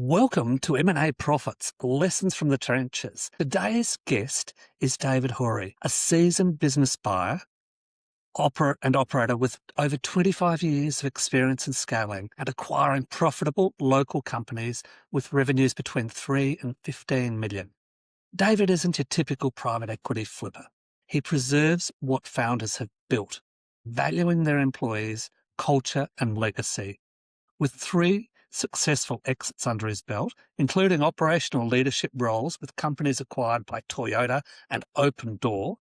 Welcome to M&A Profits, Lessons from the Trenches. Today's guest is David Hori, a seasoned business buyer and operator with over 25 years of experience in scaling and acquiring profitable local companies with revenues between 3 and 15 million. David isn't your typical private equity flipper. He preserves what founders have built, valuing their employees, culture and legacy. With 3 successful exits under his belt, including operational leadership roles with companies acquired by Toyota and Opendoor,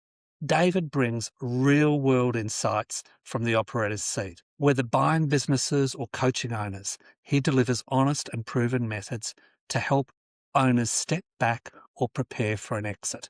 David brings real-world insights from the operator's seat. Whether buying businesses or coaching owners, he delivers honest and proven methods to help owners step back or prepare for an exit.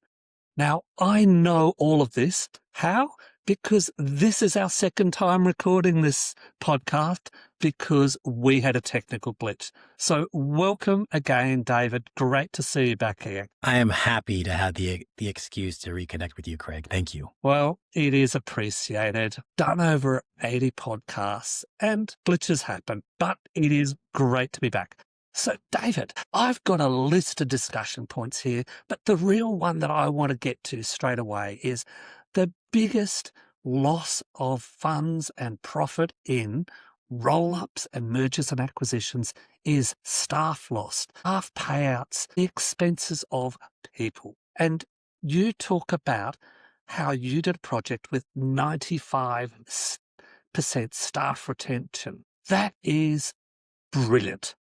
Now, I know all of this. How? Because this is our second time recording this podcast because we had a technical glitch. So welcome again, David. Great to see you back here. I am happy to have the excuse to reconnect with you, Craig. Thank you. Well, it is appreciated. Done over 80 podcasts and glitches happen, but it is great to be back. So, David, I've got a list of discussion points here, but the real one that I want to get to straight away is the biggest loss of funds and profit in roll-ups and mergers and acquisitions is staff loss, staff payouts, the expenses of people. And you talk about how you did a project with 95% staff retention. That is brilliant.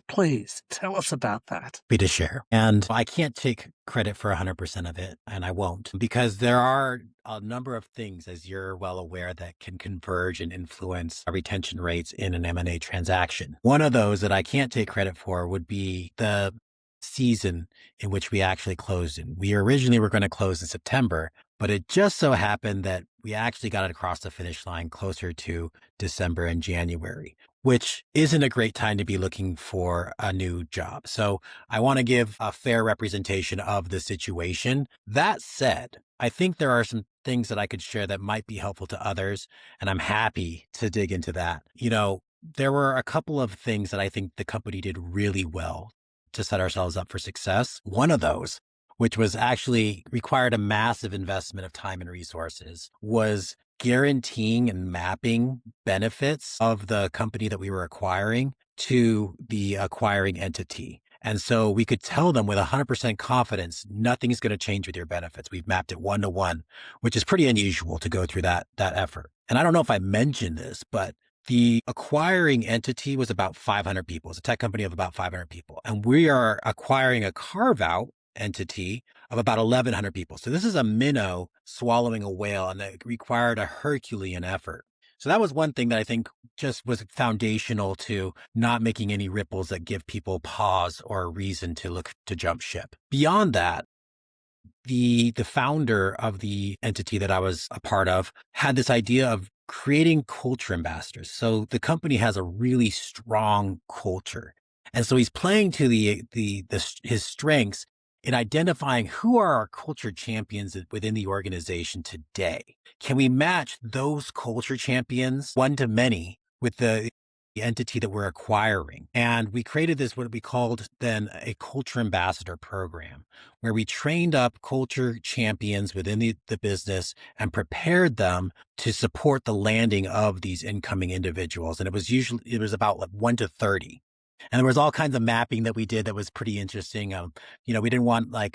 Please tell us about that. Happy to share. And I can't take credit for 100% of it, and I won't, because there are a number of things, as you're well aware, that can converge and influence retention rates in an M&A transaction. One of those that I can't take credit for would be the season in which we actually closed in. We originally were going to close in September, but it just so happened that we actually got it across the finish line closer to December and January, which isn't a great time to be looking for a new job. So I want to give a fair representation of the situation. That said, I think there are some things that I could share that might be helpful to others, and I'm happy to dig into that. There were a couple of things that I think the company did really well to set ourselves up for success. One of those, which was actually required a massive investment of time and resources, was guaranteeing and mapping benefits of the company that we were acquiring to the acquiring entity. And so we could tell them with 100% confidence, nothing's going to change with your benefits. We've mapped it 1-to-1, which is pretty unusual to go through that effort. And I don't know if I mentioned this, but the acquiring entity was about 500 people. It's a tech company of about 500 people. And we are acquiring a carve-out entity of about 1,100 people. So this is a minnow swallowing a whale, and that required a Herculean effort. So that was one thing that I think just was foundational to not making any ripples that give people pause or a reason to look to jump ship. Beyond that, the founder of the entity that I was a part of had this idea of creating culture ambassadors. So the company has a really strong culture. And so he's playing to his strengths in identifying who are our culture champions within the organization today. Can we match those culture champions one-to-many with the entity that we're acquiring? And we created this, what we called then a culture ambassador program, where we trained up culture champions within the business and prepared them to support the landing of these incoming individuals. And it was about like 1 to 30. And there was all kinds of mapping that we did that was pretty interesting. We didn't want a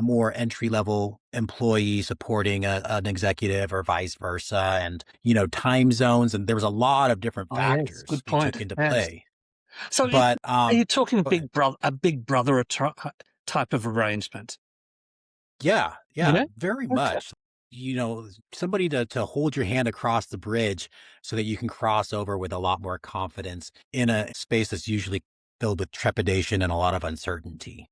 more entry-level employee supporting an executive or vice versa, and, time zones. And there was a lot of different factors Good that point. took into play. So But are you talking a big brother type of arrangement? Yeah, very Okay. much. Somebody to hold your hand across the bridge so that you can cross over with a lot more confidence in a space that's usually filled with trepidation and a lot of uncertainty.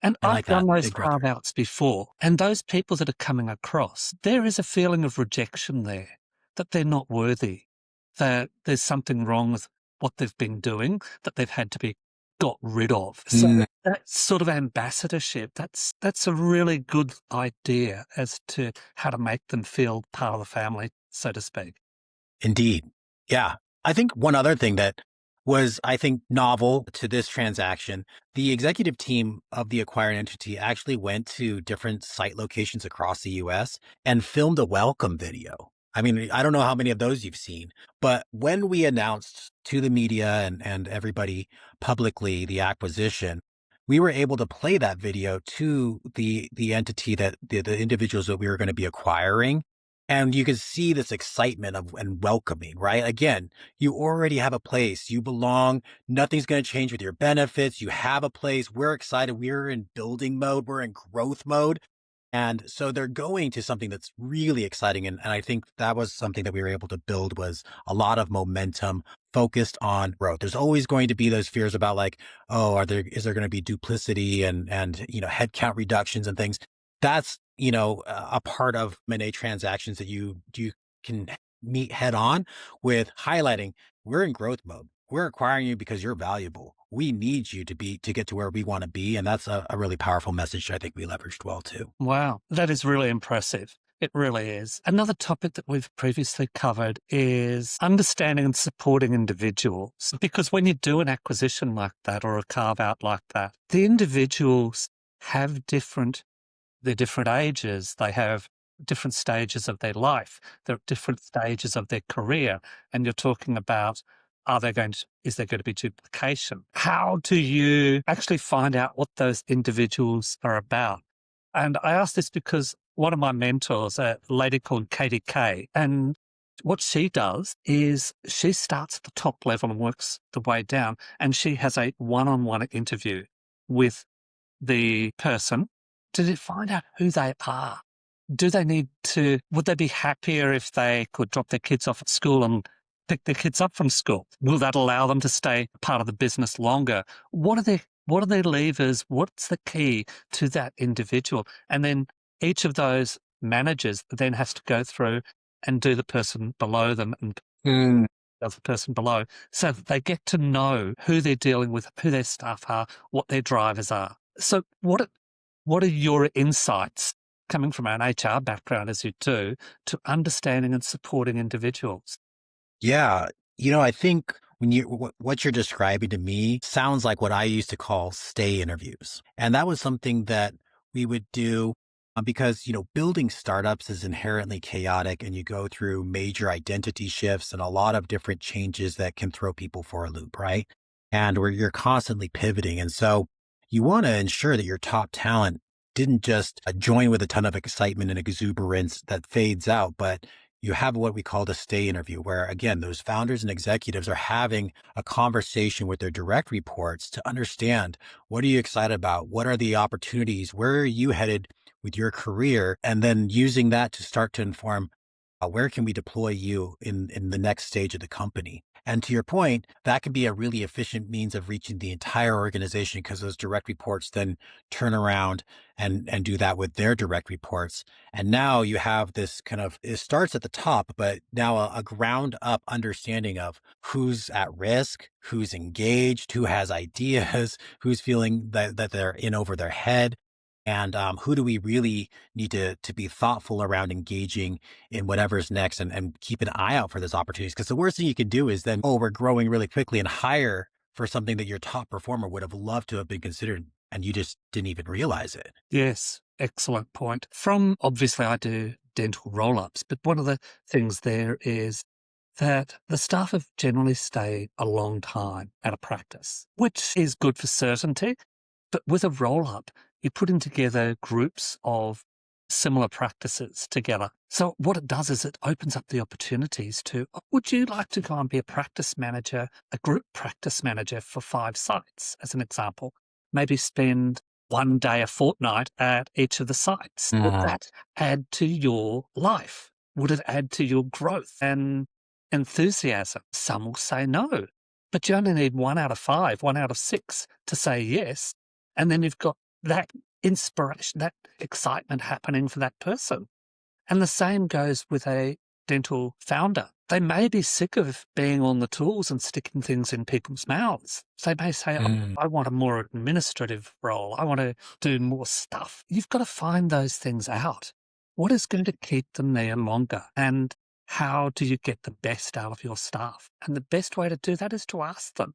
And I I've like done that. those Big brother. carve-outs before, and those people that are coming across, there is a feeling of rejection there, that they're not worthy, that there's something wrong with what they've been doing, that they've had to be got rid of. So that sort of ambassadorship, that's a really good idea as to how to make them feel part of the family, so to speak. Indeed. Yeah. I think one other thing that was, I think, novel to this transaction. The executive team of the acquired entity actually went to different site locations across the US and filmed a welcome video. I mean, I don't know how many of those you've seen, but when we announced to the media and everybody publicly the acquisition, we were able to play that video to the entity that the individuals that we were going to be acquiring. And you could see this excitement of and welcoming, right? Again, you already have a place. You belong. Nothing's going to change with your benefits. You have a place. We're excited. We're in building mode. We're in growth mode. And so they're going to something that's really exciting. And I think that was something that we were able to build was a lot of momentum focused on growth. There's always going to be those fears about like, oh, is there going to be duplicity and headcount reductions and things. That's, a part of M&A transactions that you can meet head on with highlighting we're in growth mode. We're acquiring you because you're valuable. We need you to get to where we want to be. And that's a really powerful message I think we leveraged well too. Wow, that is really impressive. It really is. Another topic that we've previously covered is understanding and supporting individuals. Because when you do an acquisition like that or a carve out like that, the individuals have they're different ages. They have different stages of their life. They're at different stages of their career. And you're talking about, is there going to be duplication? How do you actually find out what those individuals are about? And I ask this because one of my mentors, a lady called Katie Kay, and what she does is she starts at the top level and works the way down, and she has a one-on-one interview with the person to find out who they are. Would they be happier if they could drop their kids off at school and pick their kids up from school? Will that allow them to stay part of the business longer? What are their levers? What's the key to that individual? And then each of those managers then has to go through and do the person below them and does the person below so that they get to know who they're dealing with, who their staff are, what their drivers are. So what are your insights coming from an HR background as you do to understanding and supporting individuals? Yeah. I think what you're describing to me sounds like what I used to call stay interviews. And that was something that we would do because, building startups is inherently chaotic and you go through major identity shifts and a lot of different changes that can throw people for a loop, right? And where you're constantly pivoting. And so you want to ensure that your top talent didn't just join with a ton of excitement and exuberance that fades out, but you have what we call the stay interview, where again, those founders and executives are having a conversation with their direct reports to understand what are you excited about? What are the opportunities? Where are you headed with your career? And then using that to start to inform where can we deploy you in the next stage of the company? And to your point, that can be a really efficient means of reaching the entire organization because those direct reports then turn around and do that with their direct reports. And now you have this it starts at the top, but now a ground up understanding of who's at risk, who's engaged, who has ideas, who's feeling that they're in over their head. And who do we really need to be thoughtful around engaging in whatever's next and keep an eye out for those opportunities? Because the worst thing you could do is then, we're growing really quickly and hire for something that your top performer would have loved to have been considered and you just didn't even realize it. Yes, excellent point. Obviously, I do dental roll-ups, but one of the things there is that the staff have generally stayed a long time at a practice, which is good for certainty. But with a roll-up, you're putting together groups of similar practices together. So what it does is it opens up the opportunities to, would you like to go and be a practice manager, a group practice manager for 5 sites, as an example? Maybe spend one day a fortnight at each of the sites. Would that add to your life? Would it add to your growth and enthusiasm? Some will say no, but you only need 1 out of 5, 1 out of 6 to say yes. And then you've got that inspiration, that excitement happening for that person. And the same goes with a dental founder. They may be sick of being on the tools and sticking things in people's mouths. They may say, I want a more administrative role. I want to do more stuff. You've got to find those things out. What is going to keep them there longer? And How do you get the best out of your staff? And the best way to do that is to ask them.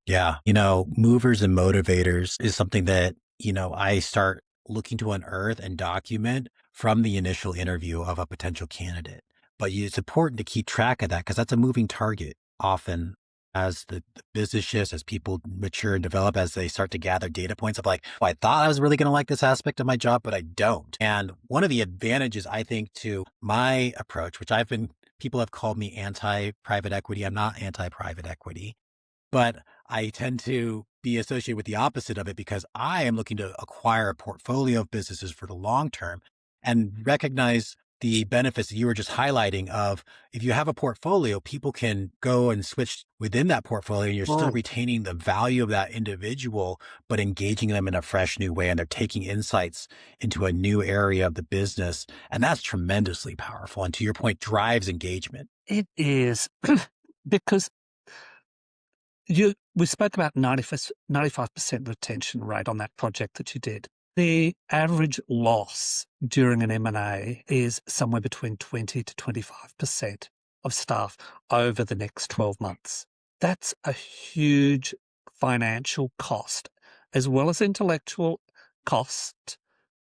Yeah. Movers and motivators is something that, I start looking to unearth and document from the initial interview of a potential candidate. But it's important to keep track of that because that's a moving target often as the business shifts, as people mature and develop, as they start to gather data points of like, oh, I thought I was really going to like this aspect of my job, but I don't. And one of the advantages, I think, to my approach, which people have called me anti-private equity. I'm not anti-private equity, but I tend to be associated with the opposite of it because I am looking to acquire a portfolio of businesses for the long term and recognize the benefits that you were just highlighting of if you have a portfolio, people can go and switch within that portfolio and you're still Mm. retaining the value of that individual, but engaging them in a fresh new way. And they're taking insights into a new area of the business. And that's tremendously powerful. And to your point, drives engagement. It is because we spoke about 95% retention rate on that project that you did. The average loss during an M&A is somewhere between 20 to 25% of staff over the next 12 months. That's a huge financial cost as well as intellectual cost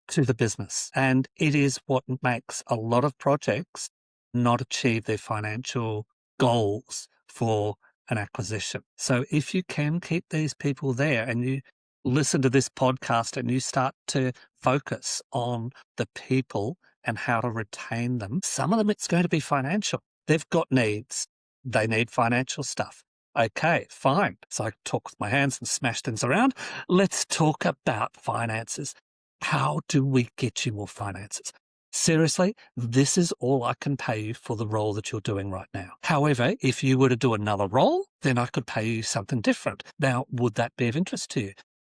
to the business. And it is what makes a lot of projects not achieve their financial goals for an acquisition. So if you can keep these people there and you listen to this podcast and you start to focus on the people and how to retain them, some of them it's going to be financial. They've got needs. They need financial stuff. Okay, fine. So I talk with my hands and smash things around. Let's talk about finances. How do we get you more finances? Seriously, this is all I can pay you for the role that you're doing right now. However, if you were to do another role, then I could pay you something different. Now, would that be of interest to you?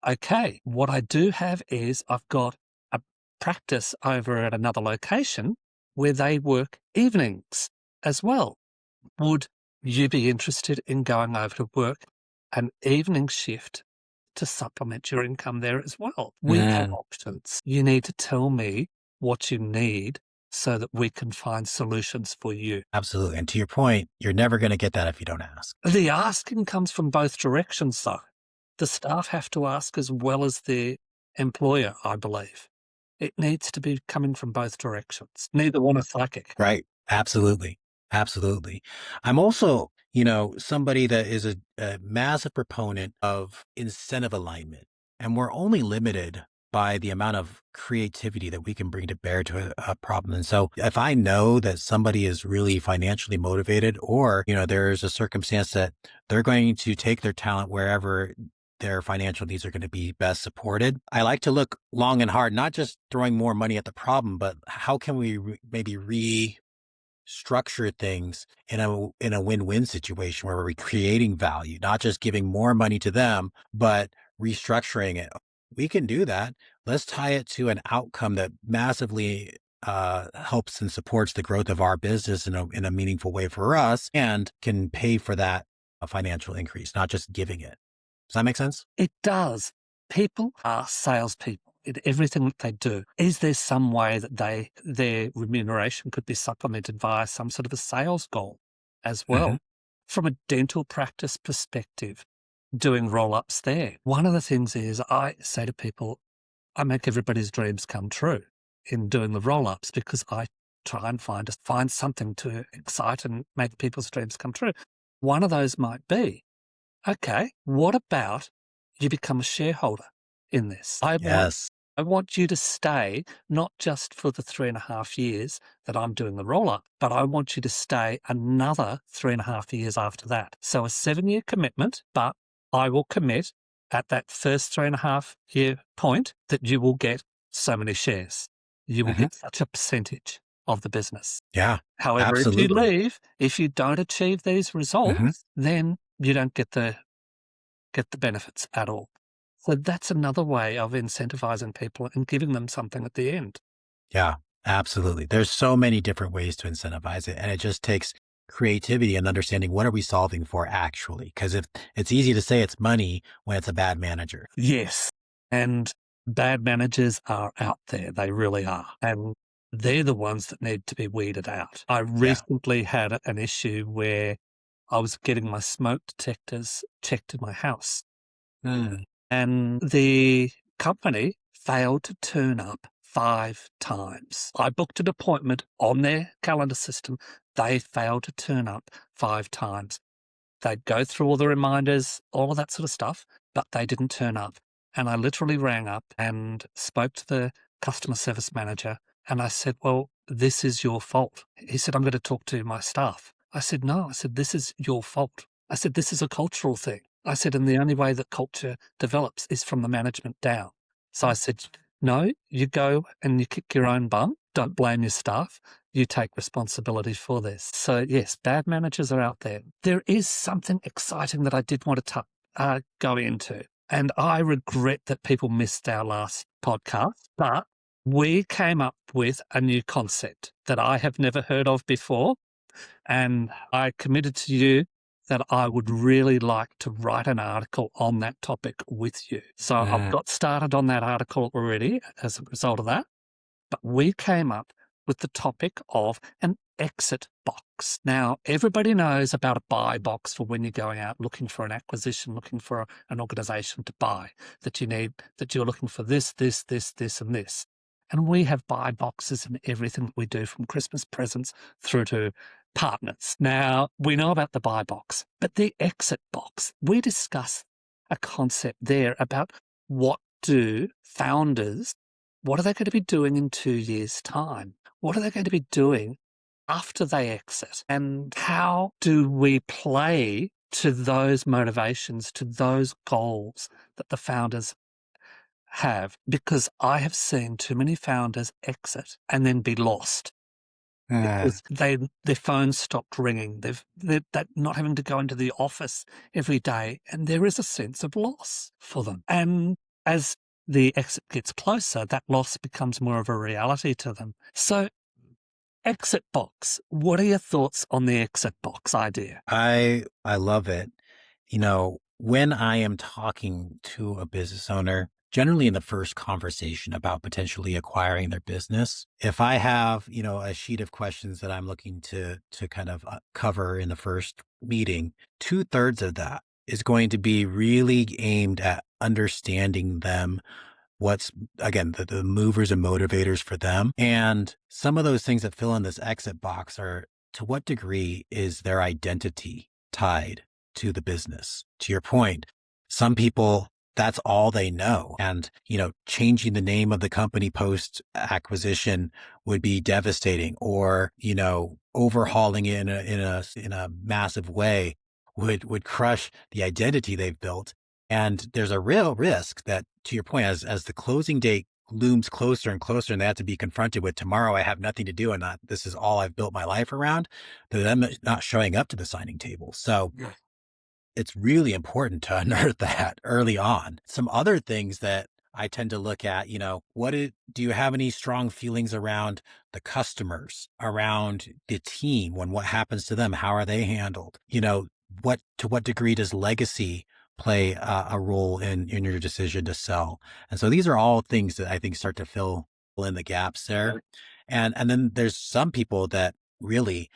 Okay, what I do have is I've got a practice over at another location where they work evenings as well. Would you be interested in going over to work an evening shift to supplement your income there as well? We have options. You need to tell me what you need so that we can find solutions for you. Absolutely. And to your point, you're never going to get that if you don't ask. The asking comes from both directions, though. The staff have to ask as well as the employer, I believe. It needs to be coming from both directions. Neither one are psychic. Right. Absolutely. Absolutely. I'm also, somebody that is a massive proponent of incentive alignment. And we're only limited by the amount of creativity that we can bring to bear to a problem. And so if I know that somebody is really financially motivated or, there's a circumstance that they're going to take their talent wherever their financial needs are going to be best supported. I like to look long and hard, not just throwing more money at the problem, but how can we maybe restructure things in a win-win situation where we're creating value, not just giving more money to them, but restructuring it. We can do that. Let's tie it to an outcome that massively helps and supports the growth of our business in a meaningful way for us and can pay for that financial increase, not just giving it. Does that make sense? It does. People are salespeople in everything that they do. Is there some way that their remuneration could be supplemented via some sort of a sales goal as well? From a dental practice perspective, doing roll-ups there. One of the things is I say to people, I make everybody's dreams come true in doing the roll-ups because I try and find something to excite and make people's dreams come true. One of those might be, okay, what about you become a shareholder in this? I want you to stay not just for the 3.5 years that I'm doing the roll-up, but I want you to stay another 3.5 years after that. So a 7-year commitment, but I will commit at that first 3.5 year point that you will get so many shares. You will get such a percentage of the business. Yeah. However, absolutely. if you leave, if you don't achieve these results, then you don't get the benefits at all. So that's another way of incentivizing people and giving them something at the end. Yeah, absolutely. There's so many different ways to incentivize it. And it just takes creativity and understanding what are we solving for actually? Because if it's easy to say it's money when it's a bad manager. Yes. And bad managers are out there. They really are. And they're the ones that need to be weeded out. I Yeah. recently had an issue where I was getting my smoke detectors checked in my house, Mm. and the company failed to turn up 5 times. I booked an appointment on their calendar system. They failed to turn up 5 times. They'd go through all the reminders, all of that sort of stuff, but they didn't turn up. And I literally rang up and spoke to the customer service manager, and I said, well, this is your fault. He said, I'm going to talk to my staff. I said, no. I said, this is your fault. I said, this is a cultural thing. I said, and the only way that culture develops is from the management down. So I said, no, you go and you kick your own bum. Don't blame your staff. You take responsibility for this. So yes, bad managers are out there. There is something exciting that I did want to go into, and I regret that people missed our last podcast, but we came up with a new concept that I have never heard of before, and I committed to you that I would really like to write an article on that topic with you. So I've got started on that article already as a result of that. But we came up with the topic of an exit box. Now, everybody knows about a buy box for when you're going out looking for an acquisition, looking for an organization to buy, that you're looking for this, this, this, this, and this. And we have buy boxes in everything that we do, from Christmas presents through to partners. Now, we know about the buy box, but the exit box, we discuss a concept there about what are they going to be doing in 2 years' time? What are they going to be doing after they exit? And how do we play to those motivations, to those goals that the founders have? Because I have seen too many founders exit and then be lost because their phones stopped ringing. They're not having to go into the office every day, and there is a sense of loss for them. And as the exit gets closer, that loss becomes more of a reality to them. So, exit box. What are your thoughts on the exit box idea? I love it. When I am talking to a business owner, generally in the first conversation about potentially acquiring their business, if I have, a sheet of questions that I'm looking to kind of cover in the first meeting, 2/3 of that is going to be really aimed at understanding them, what's, again, the movers and motivators for them. And some of those things that fill in this exit box are, to what degree is their identity tied to the business? To your point, some people, that's all they know. And, changing the name of the company post acquisition would be devastating, or, overhauling it in a massive way would crush the identity they've built. And there's a real risk that, to your point, as the closing date looms closer and closer, and they have to be confronted with, tomorrow I have nothing to do, and this is all I've built my life around, to them not showing up to the signing table. So it's really important to unearth that early on. Some other things that I tend to look at, do you have any strong feelings around the customers, around the team, when what happens to them? How are they handled? To what degree does legacy play a role in your decision to sell? And so these are all things that I think start to fill in the gaps there. And then there's some people that really,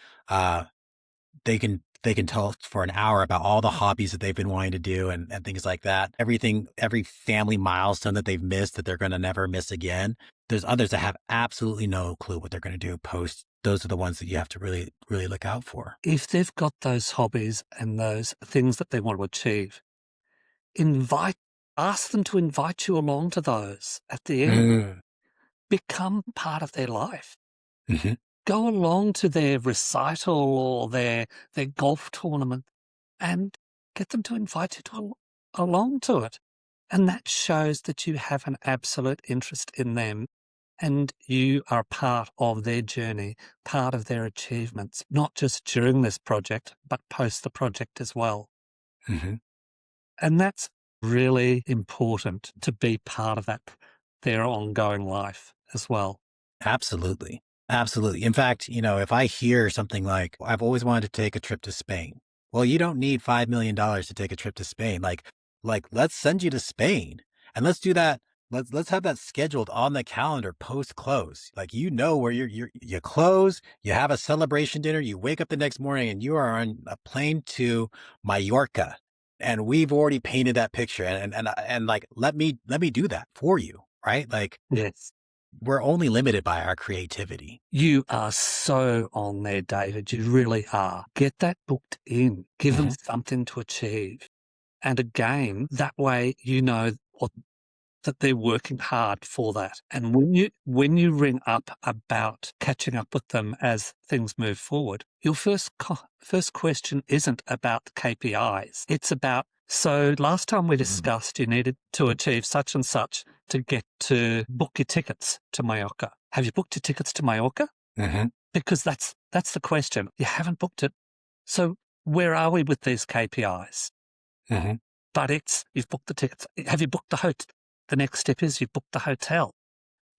they can tell for an hour about all the hobbies that they've been wanting to do, and things like that. Every family milestone that they've missed that they're going to never miss again. There's others that have absolutely no clue what they're going to do post. Those are the ones that you have to really, really look out for. If they've got those hobbies and those things that they want to achieve, ask them to invite you along to those at the end. Become part of their life. Mm-hmm. Go along to their recital or their golf tournament and get them to invite you along to it. And that shows that you have an absolute interest in them, and you are part of their journey, part of their achievements, not just during this project, but post the project as well. Mm-hmm. And that's really important, to be part of their ongoing life as well. Absolutely. Absolutely. In fact, if I hear something like, I've always wanted to take a trip to Spain. Well, you don't need $5 million to take a trip to Spain. Like, let's send you to Spain, and let's do that let's have that scheduled on the calendar post close. Like, you know, where you close, you have a celebration dinner, you wake up the next morning and you are on a plane to Mallorca. And we've already painted that picture, and like, let me do that for you, right? Like, Yes. we're only limited by our creativity. You are so on there, David. You really are. Get that booked in. Give them something to achieve. And again, that way you know that they're working hard for that. And when you ring up about catching up with them as things move forward, your first question isn't about the KPIs. It's about, so last time we discussed you needed to achieve such and such to get to book your tickets to Mallorca. Have you booked your tickets to Mallorca? Because that's the question. You haven't booked it. So where are we with these KPIs? But you've booked the tickets. Have you booked the hotel? The next step is you've booked the hotel.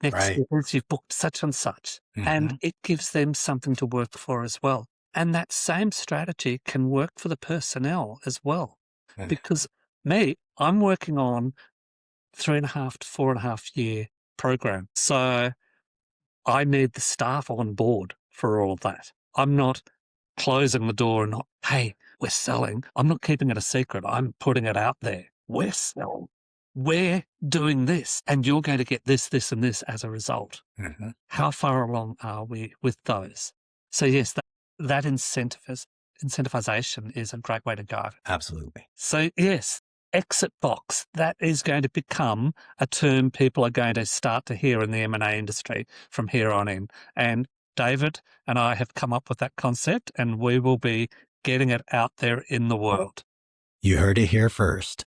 Next step is you've booked such and such. And it gives them something to work for as well. And that same strategy can work for the personnel as well. Because I'm working on 3.5 to 4.5 year program. So I need the staff on board for all of that. I'm not closing the door and not, hey, we're selling. I'm not keeping it a secret. I'm putting it out there. We're selling. We're doing this, and you're going to get this, this, and this as a result. How far along are we with those? So yes, that incentivization is a great way to go. Absolutely. So yes, exit box, that is going to become a term people are going to start to hear in the M&A industry from here on in. And David and I have come up with that concept, and we will be getting it out there in the world. You heard it here first.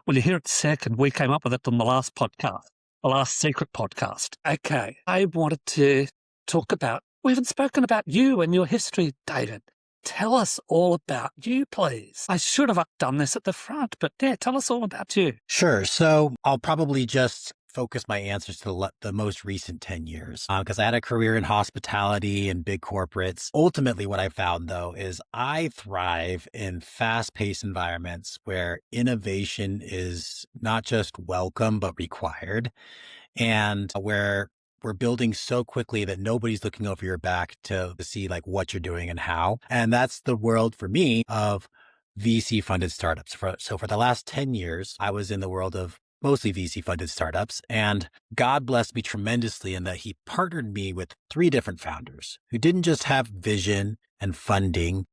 Well, you hear it second. We came up with it on the last podcast, the last secret podcast. Okay. I wanted to talk about, we haven't spoken about you and your history, David. Tell us all about you, please. I should have done this at the front, but yeah, tell us all about you. Sure. So I'll probably just focus my answers to the most recent 10 years because I had a career in hospitality and big corporates. Ultimately, what I found, though, is I thrive in fast-paced environments where innovation is not just welcome, but required, and where we're building so quickly that nobody's looking over your back to see like what you're doing and how. And that's the world for me of VC funded startups. So for the last 10 years, I was in the world of mostly VC funded startups. And God blessed me tremendously in that he partnered me with 3 different founders who didn't just have vision and funding,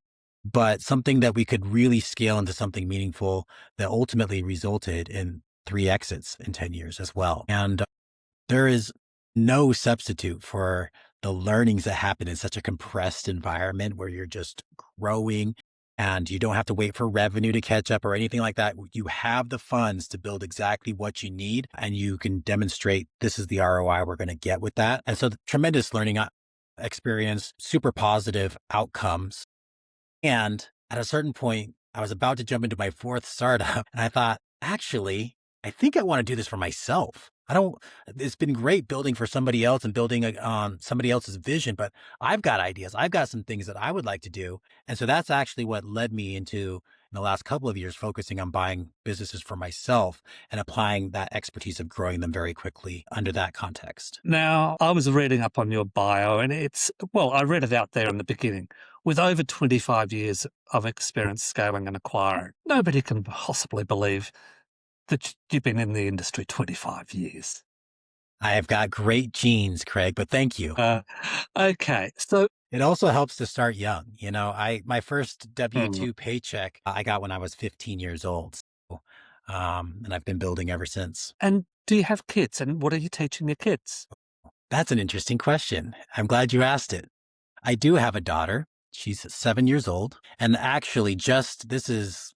but something that we could really scale into something meaningful that ultimately resulted in 3 exits in 10 years as well. And there is no substitute for the learnings that happen in such a compressed environment where you're just growing and you don't have to wait for revenue to catch up or anything like that. You have the funds to build exactly what you need, and you can demonstrate this is the ROI we're going to get with that. And so the tremendous learning experience, super positive outcomes. And at a certain point, I was about to jump into my 4th startup, and I thought, actually, I think I want to do this for myself. It's been great building for somebody else and building on somebody else's vision, but I've got ideas. I've got some things that I would like to do. And so that's actually what led me into, in the last couple of years, focusing on buying businesses for myself and applying that expertise of growing them very quickly under that context. Now, I was reading up on your bio, and I read it out there in the beginning. With over 25 years of experience scaling and acquiring, nobody can possibly believe that you've been in the industry 25 years. I have got great genes, Craig, but thank you. Okay. So it also helps to start young. You know, my first W-2 paycheck I got when I was 15 years old. So, and I've been building ever since. And do you have kids? And what are you teaching your kids? That's an interesting question. I'm glad you asked it. I do have a daughter. She's 7 years old. And actually this is,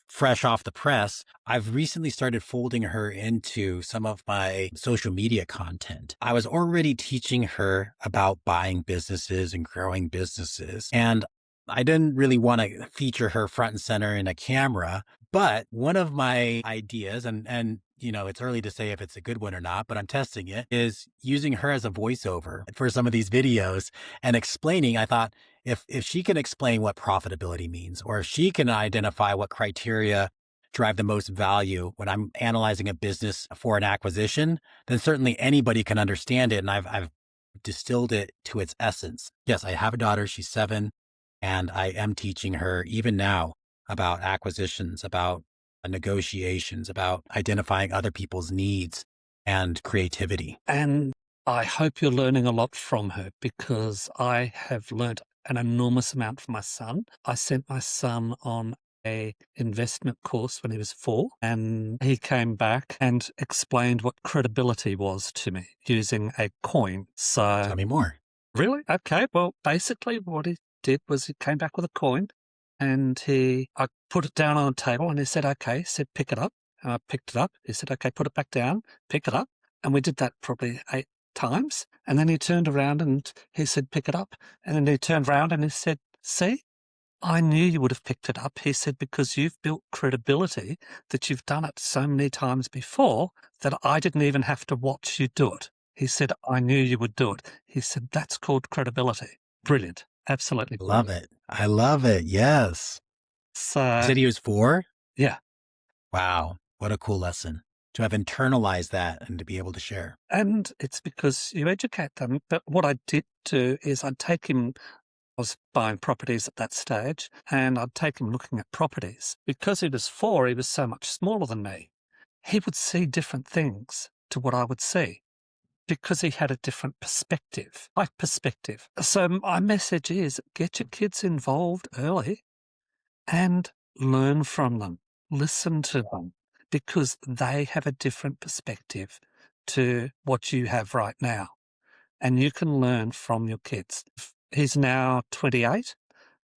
fresh off the press. I've recently started folding her into some of my social media content. I was already teaching her about buying businesses and growing businesses. And I didn't really want to feature her front and center in a camera, but one of my ideas, and it's early to say if it's a good one or not, but I'm testing it, is using her as a voiceover for some of these videos and explaining. I thought, if she can explain what profitability means, or if she can identify what criteria drive the most value when I'm analyzing a business for an acquisition, then certainly anybody can understand it. And I've distilled it to its essence. Yes, I have a daughter. She's 7, and I am teaching her even now about acquisitions, about negotiations, about identifying other people's needs and creativity. And I hope you're learning a lot from her, because I have learnt an enormous amount from my son. I sent my son on a investment course when he was 4, and he came back and explained what credibility was to me using a coin. So, Tell me more. really? Okay. Well, basically what he did was he came back with a coin, and I put it down on the table, and he said, okay. He said, pick it up. And I picked it up. He said, okay, put it back down, pick it up. And we did that probably 8 times. And then he turned around and he said, pick it up. And then he turned around and he said, see, I knew you would have picked it up. He said, because you've built credibility that you've done it so many times before that I didn't even have to watch you do it. He said, I knew you would do it. He said, that's called credibility. Brilliant. Absolutely brilliant. Love it. I love it. Yes. So, You said he was 4? yeah. Wow. What a cool lesson to have internalized that and to be able to share. And it's because you educate them. But what I did do is I'd take him, I was buying properties at that stage, and I'd take him looking at properties. Because he was 4, he was so much smaller than me. He would see different things to what I would see, because he had a different perspective, life perspective. So my message is get your kids involved early and learn from them, listen to them, because they have a different perspective to what you have right now. And you can learn from your kids. He's now 28,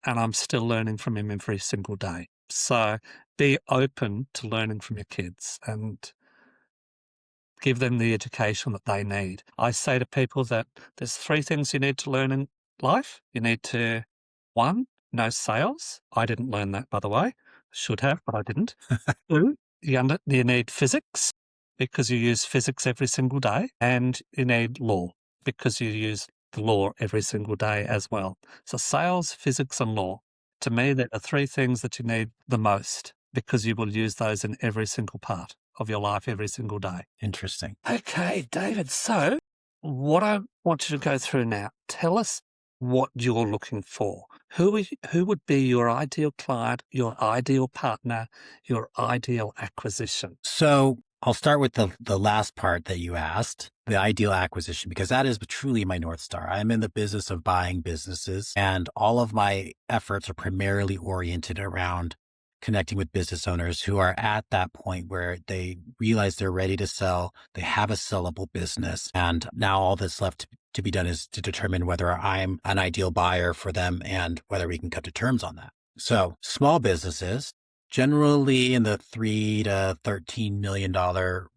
and I'm still learning from him every single day. So be open to learning from your kids and give them the education that they need. I say to people that there's 3 things you need to learn in life. You need to, 1, know sales. I didn't learn that, by the way. Should have, but I didn't. 2, you need physics, because you use physics every single day. And you need law, because you use the law every single day as well. So sales, physics, and law. To me, they're the 3 things that you need the most, because you will use those in every single part of your life every single day. Interesting. Okay, David. So what I want you to go through now, tell us what you're looking for. Who would be your ideal client, your ideal partner, your ideal acquisition? So I'll start with the last part that you asked, the ideal acquisition, because that is truly my North Star. I'm in the business of buying businesses, and all of my efforts are primarily oriented around connecting with business owners who are at that point where they realize they're ready to sell, they have a sellable business, and now all that's left to be done is to determine whether I'm an ideal buyer for them and whether we can come to terms on that. So small businesses, generally in the $3 to $13 million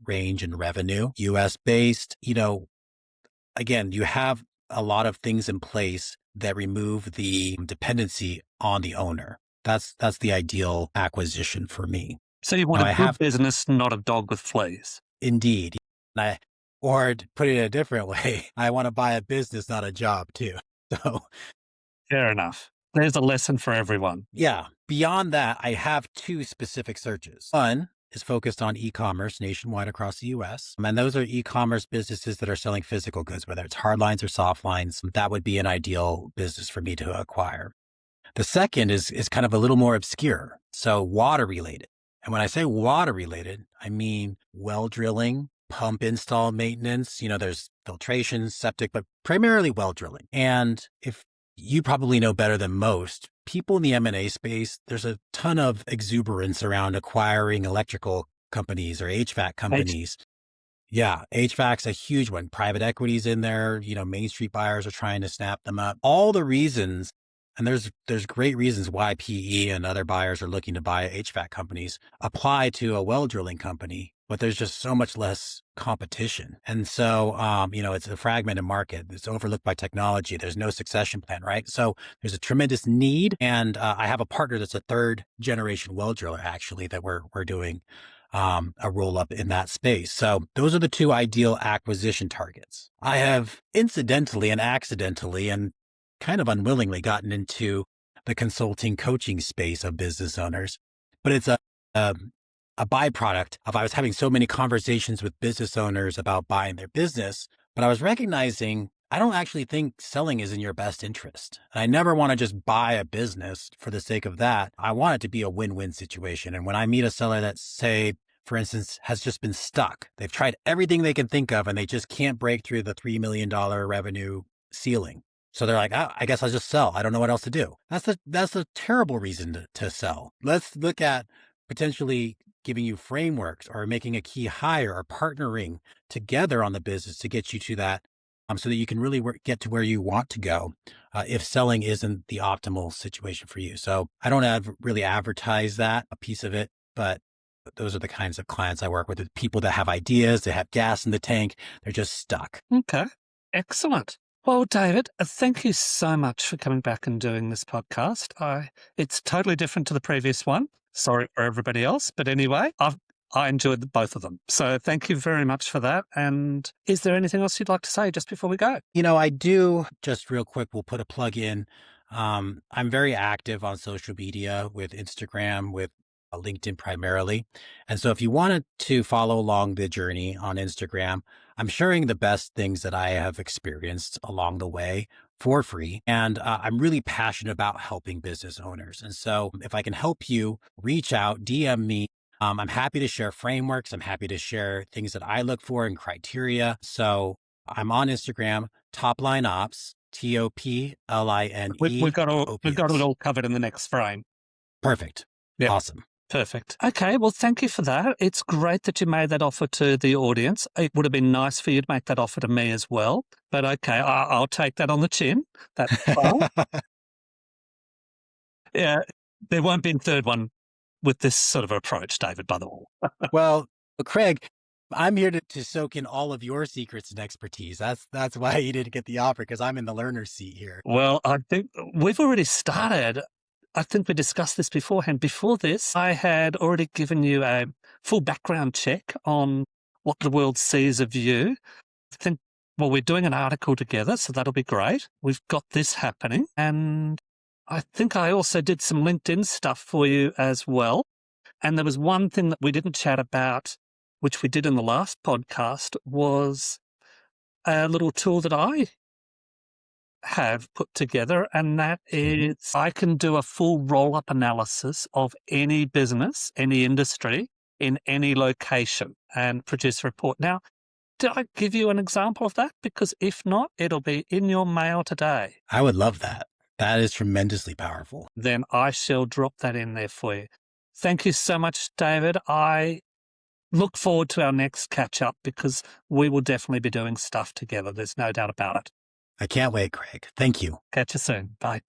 range in revenue, US based, again, you have a lot of things in place that remove the dependency on the owner. That's the ideal acquisition for me. So you want a good business, not a dog with fleas. Indeed. Or to put it in a different way, I want to buy a business, not a job too. So fair enough. There's a lesson for everyone. Yeah. Beyond that, I have 2 specific searches. One is focused on e-commerce nationwide across the US. And those are e-commerce businesses that are selling physical goods, whether it's hard lines or soft lines. That would be an ideal business for me to acquire. The second is kind of a little more obscure. So water related. And when I say water related, I mean well drilling, pump install maintenance. There's filtration, septic, but primarily well drilling. And if you probably know better than most, people in the M&A space, there's a ton of exuberance around acquiring electrical companies or HVAC companies. Yeah, HVAC's a huge one. Private equity's in there. Main Street buyers are trying to snap them up. All the reasons, and there's great reasons why PE and other buyers are looking to buy HVAC companies, apply to a well drilling company, but there's just so much less competition. And so, it's a fragmented market. It's overlooked by technology. There's no succession plan, right? So there's a tremendous need. And I have a partner that's a 3rd generation well driller, actually, that we're doing a roll up in that space. So those are the 2 ideal acquisition targets. I have incidentally and accidentally and kind of unwillingly gotten into the consulting coaching space of business owners, but it's a a byproduct of I was having so many conversations with business owners about buying their business, but I was recognizing I don't actually think selling is in your best interest. And I never want to just buy a business for the sake of that. I want it to be a win-win situation. And when I meet a seller that, say, for instance, has just been stuck, they've tried everything they can think of and they just can't break through the $3 million revenue ceiling. So they're like, I guess I'll just sell. I don't know what else to do. That's a terrible reason to sell. Let's look at potentially giving you frameworks or making a key hire or partnering together on the business to get you to that, so that you can really get to where you want to go if selling isn't the optimal situation for you. So I don't really advertise that, a piece of it, but those are the kinds of clients I work with people that have ideas, they have gas in the tank, they're just stuck. Okay, excellent. Well, David, thank you so much for coming back and doing this podcast. It's totally different to the previous one. Sorry for everybody else, but anyway, I enjoyed both of them. So thank you very much for that. And is there anything else you'd like to say just before we go? I do, just real quick, we'll put a plug in. I'm very active on social media with Instagram, with LinkedIn primarily. And so if you wanted to follow along the journey on Instagram, I'm sharing the best things that I have experienced along the way for free. And I'm really passionate about helping business owners. And so if I can help you, reach out, DM me. I'm happy to share frameworks. I'm happy to share things that I look for and criteria. So I'm on Instagram, Topline Ops, TOPLINE. We've got it all covered in the next frame. Perfect. Yep. Awesome. Perfect. Okay, well, thank you for that. It's great that you made that offer to the audience. It would have been nice for you to make that offer to me as well. But okay, I'll take that on the chin. That's fine. Yeah, there won't be a third one with this sort of approach, David, by the way. Well, Craig, I'm here to soak in all of your secrets and expertise. That's why you didn't get the offer, because I'm in the learner's seat here. Well, I think we've already started. I think we discussed this beforehand. Before this, I had already given you a full background check on what the world sees of you. I think, well, we're doing an article together, so that'll be great. We've got this happening. And I think I also did some LinkedIn stuff for you as well. And there was one thing that we didn't chat about, which we did in the last podcast, was a little tool that I have put together, and that is I can do a full roll-up analysis of any business, any industry, in any location and produce a report. Now, did I give you an example of that? Because if not, it'll be in your mail today. I would love that. That is tremendously powerful. Then I shall drop that in there for you. Thank you so much, David. I look forward to our next catch-up because we will definitely be doing stuff together. There's no doubt about it. I can't wait, Craig. Thank you. Catch you soon. Bye.